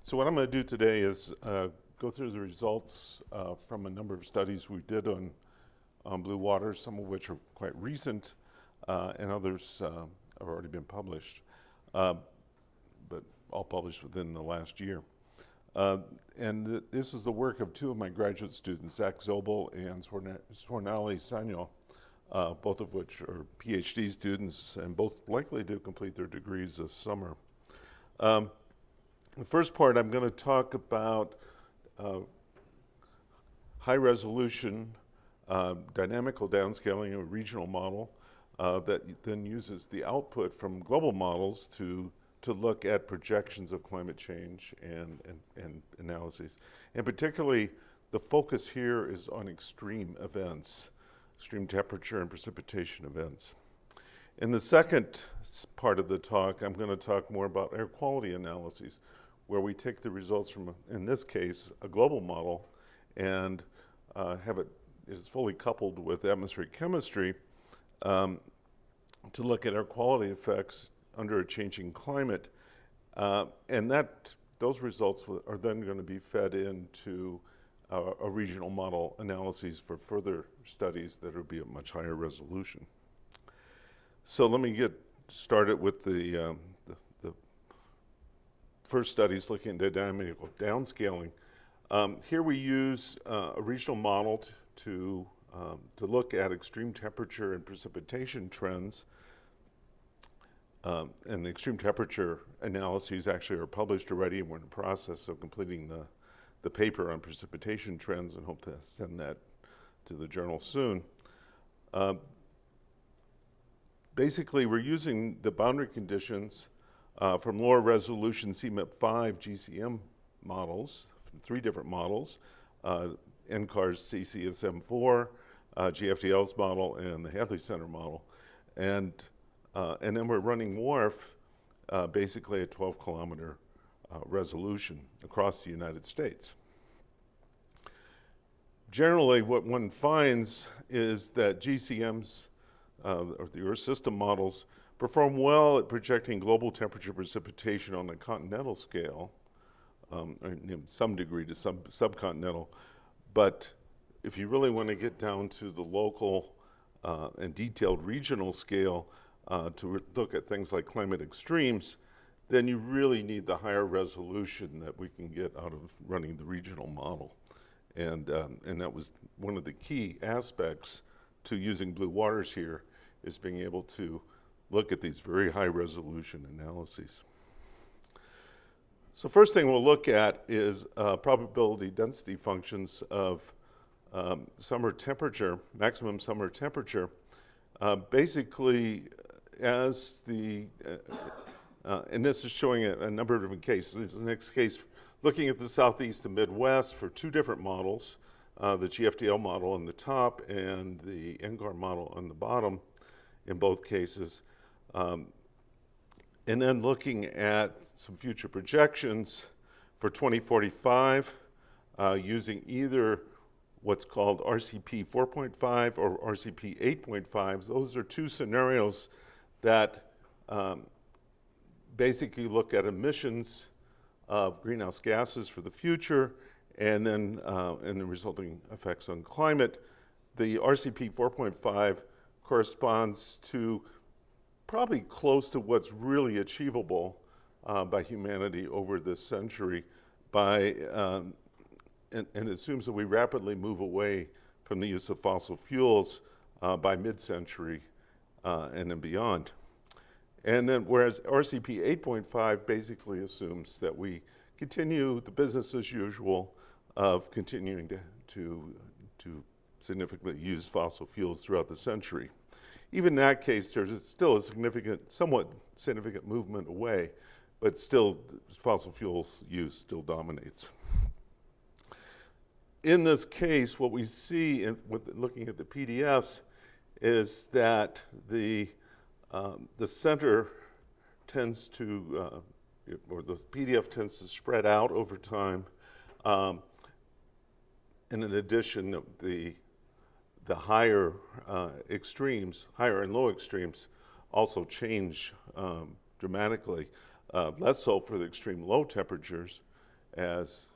So what I'm going to do today is go through the results from a number of studies we did on blue water, some of which are quite recent, and others have already been published, but all published within the last year. This is the work of two of my graduate students, Zach Zobel and Swarnali Sanyal, both of which are PhD students and both likely to complete their degrees this summer. The first part, I'm going to talk about high-resolution dynamical downscaling, a regional model that then uses the output from global models to look at projections of climate change and analyses. And particularly, the focus here is on extreme events, extreme temperature and precipitation events. In the second part of the talk, I'm going to talk more about air quality analyses, where we take the results from, in this case, a global model and have it is fully coupled with atmospheric chemistry to look at air quality effects under a changing climate. And those results are then going to be fed into a regional model analyses for further studies that will be at much higher resolution. So let me get started with the first studies looking at dynamical downscaling. Here we use a regional model to look at extreme temperature and precipitation trends. And the extreme temperature analyses actually are published already, and we're in the process of completing the paper on precipitation trends and hope to send that to the journal soon. Basically, we're using the boundary conditions from lower resolution CMIP5 GCM models, from 3 different models, NCAR's CCSM4, GFDL's model, and the Hadley Center model. And then we're running WRF basically at 12-kilometer resolution across the United States. Generally, what one finds is that GCMs, or the Earth system models, perform well at projecting global temperature precipitation on a continental scale, in some degree to subcontinental. But if you really want to get down to the local and detailed regional scale to look at things like climate extremes, then you really need the higher resolution that we can get out of running the regional model. And that was one of the key aspects to using blue waters here, is being able to look at these very high resolution analyses. So first thing we'll look at is probability density functions of summer temperature, maximum summer temperature. Basically, as the, and this is showing a number of different cases. This is the next case, looking at the Southeast and Midwest for 2 different models, the GFDL model on the top and the NCAR model on the bottom in both cases. And then looking at some future projections for 2045 using either what's called RCP 4.5 or RCP 8.5. Those are 2 scenarios that basically look at emissions of greenhouse gases for the future and then and the resulting effects on climate. The RCP 4.5 corresponds to probably close to what's really achievable by humanity over this century and assumes that we rapidly move away from the use of fossil fuels by mid-century and then beyond. And then whereas RCP 8.5 basically assumes that we continue the business as usual of continuing to significantly use fossil fuels throughout the century. Even in that case, there's still a somewhat significant movement away, but still fossil fuel use still dominates. In this case, what we see with looking at the PDFs is that the center tends to, or the PDF tends to spread out over time. And in addition, the higher extremes, higher and low extremes, also change dramatically. Less so for the extreme low temperatures, as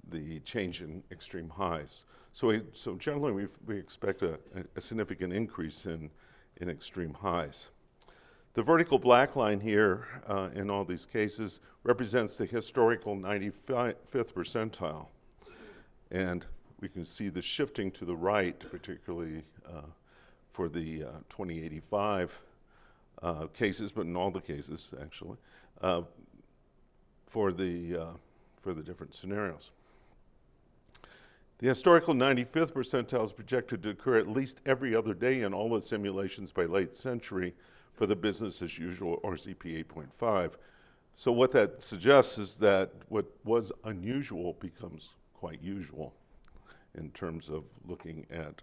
the change in extreme highs. So generally we expect a significant increase in extreme highs. The vertical black line here in all these cases represents the historical 95th percentile. And we can see the shifting to the right, particularly for the 2085 cases, but in all the cases actually, for the different scenarios. The historical 95th percentile is projected to occur at least every other day in all the simulations by late century for the business as usual RCP 8.5. So what that suggests is that what was unusual becomes quite usual in terms of looking at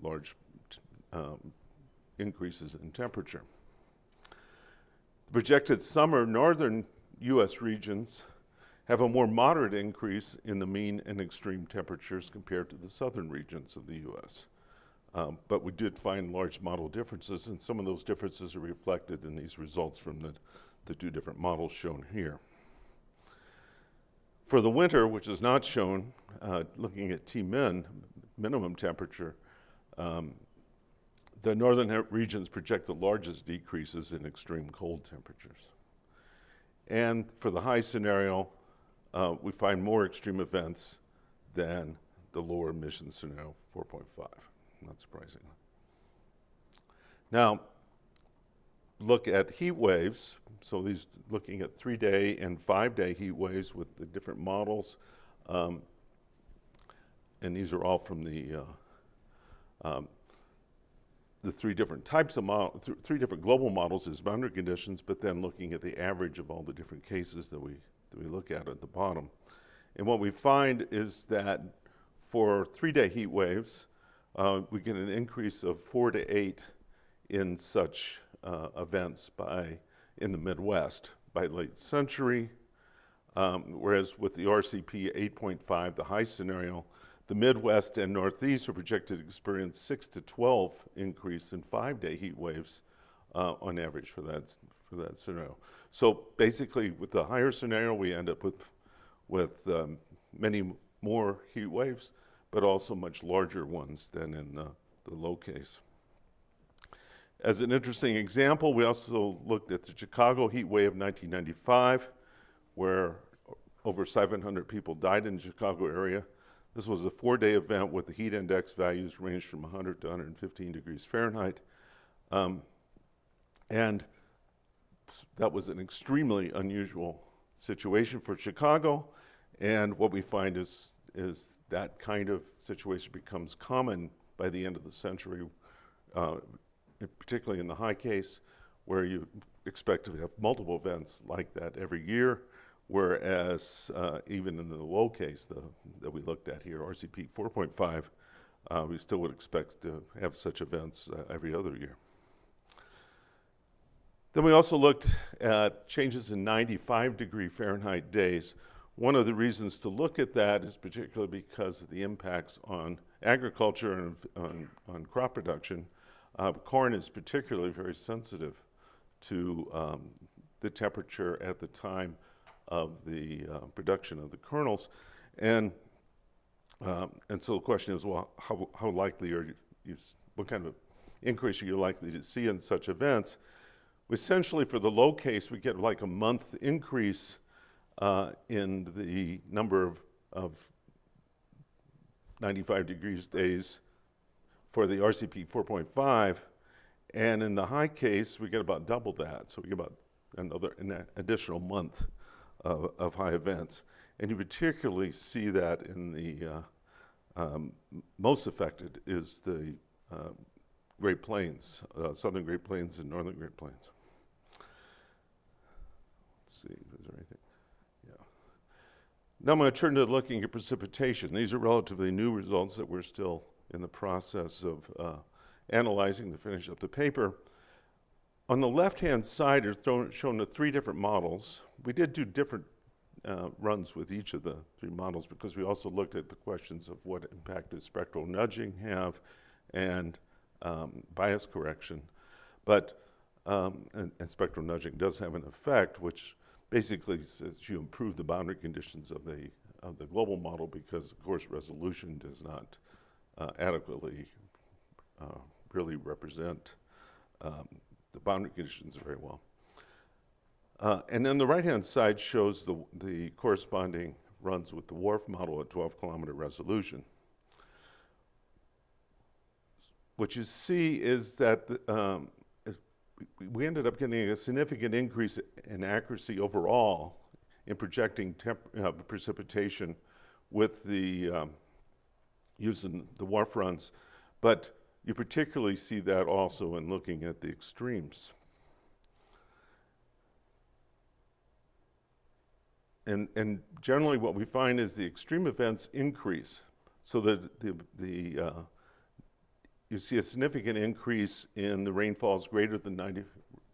large increases in temperature. The projected summer northern U.S. regions have a more moderate increase in the mean and extreme temperatures compared to the southern regions of the U.S. But we did find large model differences, and some of those differences are reflected in these results from the two different models shown here. For the winter, which is not shown, looking at T-min, minimum temperature, the northern regions project the largest decreases in extreme cold temperatures. And for the high scenario, we find more extreme events than the lower emission scenario, 4.5, not surprisingly. Now, look at heat waves. So these looking at 3-day and 5-day heat waves with the different models. And these are all from the three different types of three different global models as boundary conditions, but then looking at the average of all the different cases that we look at the bottom. And what we find is that for 3-day heat waves, we get an increase of 4 to 8 in such events in the Midwest by late century, whereas with the RCP 8.5, the high scenario, the Midwest and Northeast are projected to experience 6 to 12 increase in 5-day heat waves on average for that scenario. So basically, with the higher scenario, we end up with many more heat waves, but also much larger ones than in the low case. As an interesting example, we also looked at the Chicago heat wave of 1995, where over 700 people died in the Chicago area. This was a 4-day event with the heat index values ranged from 100 to 115 degrees Fahrenheit. And that was an extremely unusual situation for Chicago. And what we find is that kind of situation becomes common by the end of the century, particularly in the high case, where you expect to have multiple events like that every year, whereas even in the low case that we looked at here, RCP 4.5, we still would expect to have such events every other year. Then we also looked at changes in 95-degree Fahrenheit days. One of the reasons to look at that is particularly because of the impacts on agriculture and on crop production. Corn is particularly very sensitive to the temperature at the time of the production of the kernels. And so the question is, well, how likely are you, what kind of increase are you likely to see in such events? Essentially, for the low case, we get like a month increase in the number of 95 degrees days for the RCP 4.5, and in the high case, we get about double that. So we get about an additional month of high events. And you particularly see that in the most affected is the Great Plains, Southern Great Plains and Northern Great Plains. Let's see, is there anything? Yeah. Now I'm going to turn to looking at precipitation. These are relatively new results that we're still in the process of analyzing to finish up the paper. On the left-hand side are shown the 3 different models. We did do different runs with each of the 3 models because we also looked at the questions of what impact does spectral nudging have and bias correction. But and spectral nudging does have an effect, which basically says you improve the boundary conditions of the global model because, of course, resolution does not adequately really represent the boundary conditions very well. And then the right-hand side shows the corresponding runs with the WRF model at 12-kilometer resolution. What you see is that we ended up getting a significant increase in accuracy overall in projecting precipitation with using the WRF runs, but you particularly see that also in looking at the extremes. And generally what we find is the extreme events increase, so that you see a significant increase in the rainfalls greater than 90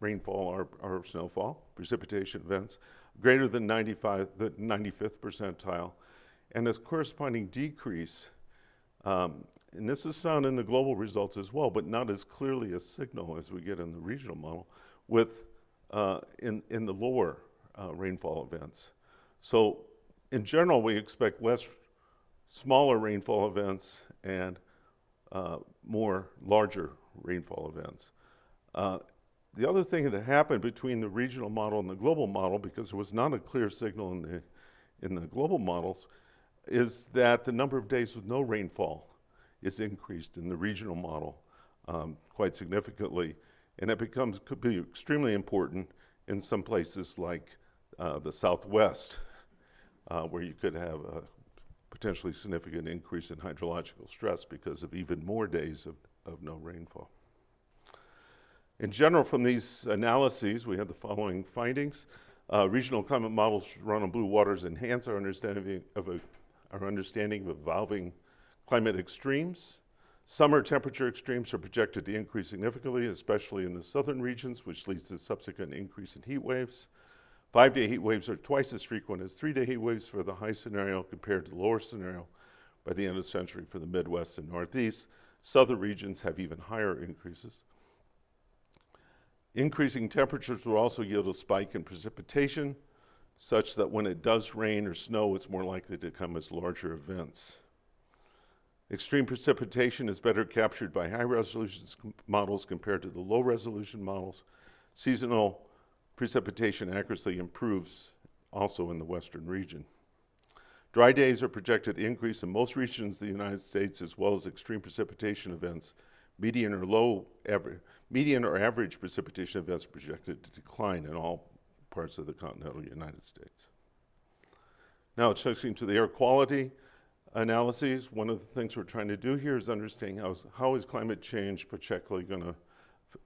rainfall or snowfall, precipitation events, greater than the 95th percentile, and a corresponding decrease, and this is found in the global results as well, but not as clearly a signal as we get in the regional model with in the lower rainfall events. So in general, we expect smaller rainfall events and more larger rainfall events. The other thing that happened between the regional model and the global model, because there was not a clear signal in the global models, is that the number of days with no rainfall is increased in the regional model quite significantly, and it could be extremely important in some places like the Southwest, where you could have a potentially significant increase in hydrological stress because of even more days of no rainfall. In general, from these analyses, we have the following findings. Regional climate models run on blue waters enhance our understanding of evolving climate extremes. Summer temperature extremes are projected to increase significantly, especially in the southern regions, which leads to subsequent increase in heat waves. 5-day heat waves are twice as frequent as 3-day heat waves for the high scenario compared to the lower scenario by the end of the century for the Midwest and Northeast. Southern regions have even higher increases. Increasing temperatures will also yield a spike in precipitation, such that when it does rain or snow, it's more likely to come as larger events. Extreme precipitation is better captured by high-resolution models compared to the low-resolution models. Seasonal precipitation accuracy improves also in the western region. Dry days are projected to increase in most regions of the United States, as well as extreme precipitation events. Median or average precipitation events are projected to decline in all parts of the continental United States. Now, switching to the air quality analyses, one of the things we're trying to do here is understand how is climate change particularly going to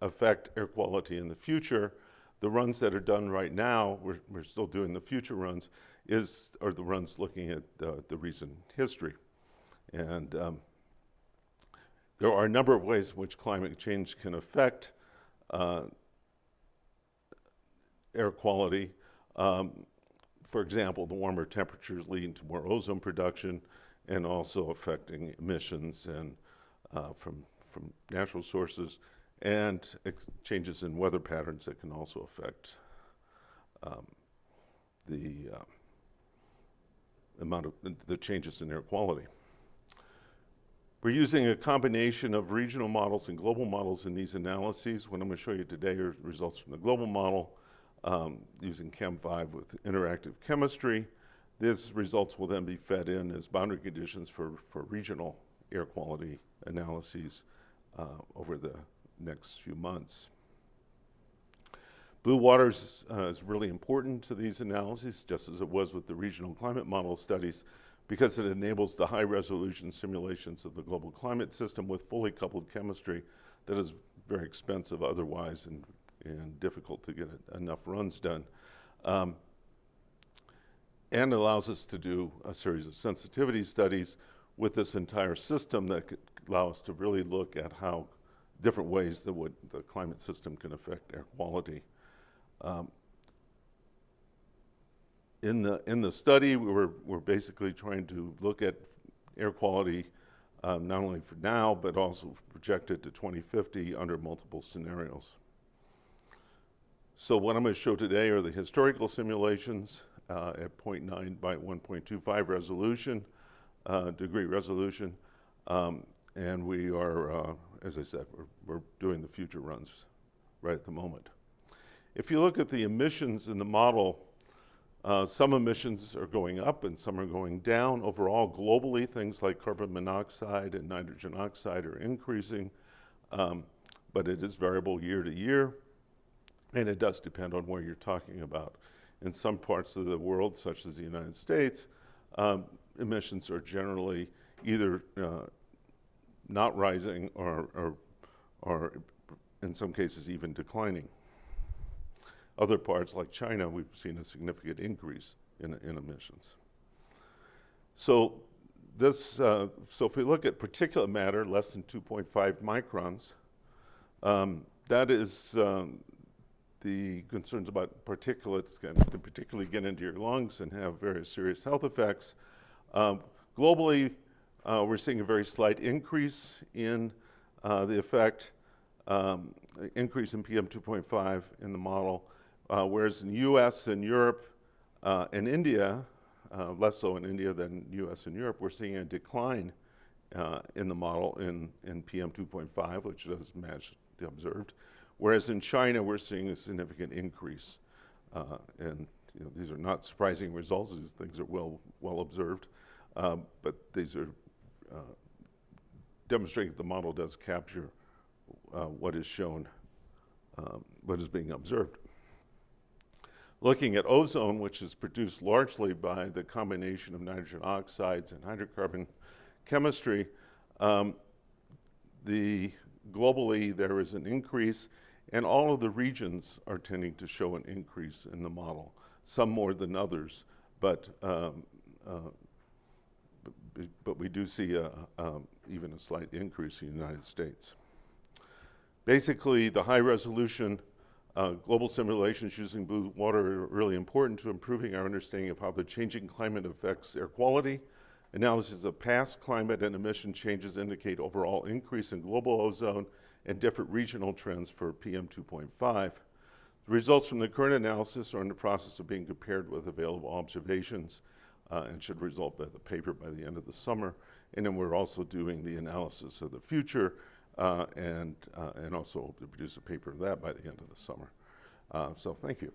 affect air quality in the future. The runs that are done right now, we're still doing the future runs, are the runs looking at the recent history. And there are a number of ways in which climate change can affect air quality. For example, the warmer temperatures leading to more ozone production and also affecting emissions and from natural sources, and changes in weather patterns that can also affect the changes in air quality. We're using a combination of regional models and global models in these analyses. What I'm going to show you today are results from the global model using Chem5 with interactive chemistry. These results will then be fed in as boundary conditions for regional air quality analyses over the next few months. Blue waters is really important to these analyses, just as it was with the regional climate model studies, because it enables the high-resolution simulations of the global climate system with fully coupled chemistry that is very expensive otherwise and difficult to get enough runs done. And allows us to do a series of sensitivity studies with this entire system that could allow us to really look at how different ways that the climate system can affect air quality. In the study, we're basically trying to look at air quality not only for now, but also projected to 2050 under multiple scenarios. So what I'm going to show today are the historical simulations at 0.9 by 1.25 resolution, degree resolution. And we are, as I said, we're doing the future runs right at the moment. If you look at the emissions in the model, some emissions are going up and some are going down. Overall, globally, things like carbon monoxide and nitrogen oxide are increasing, but it is variable year to year, and it does depend on where you're talking about. In some parts of the world, such as the United States, emissions are generally either not rising or in some cases even declining. Other parts like China, we've seen a significant increase in emissions. So if we look at particulate matter less than 2.5 microns, that is the concerns about particulates can particularly get into your lungs and have various serious health effects. Globally, we're seeing a very slight increase in the effect, increase in PM 2.5 in the model, whereas in the US and Europe and India, less so in India than US and Europe, we're seeing a decline in the model in PM 2.5, which does match the observed. Whereas in China, we're seeing a significant increase. And these are not surprising results. These things are well observed. But these are demonstrating that the model does capture what is shown, what is being observed. Looking at ozone, which is produced largely by the combination of nitrogen oxides and hydrocarbon chemistry, globally there is an increase, and all of the regions are tending to show an increase in the model, some more than others, but we do see even a slight increase in the United States. Basically, the high resolution global simulations using blue water are really important to improving our understanding of how the changing climate affects air quality. Analysis of past climate and emission changes indicate overall increase in global ozone and different regional trends for PM 2.5. The results from the current analysis are in the process of being compared with available observations and should result by the paper by the end of the summer. And then we're also doing the analysis of the future and also hope to produce a paper of that by the end of the summer. So thank you.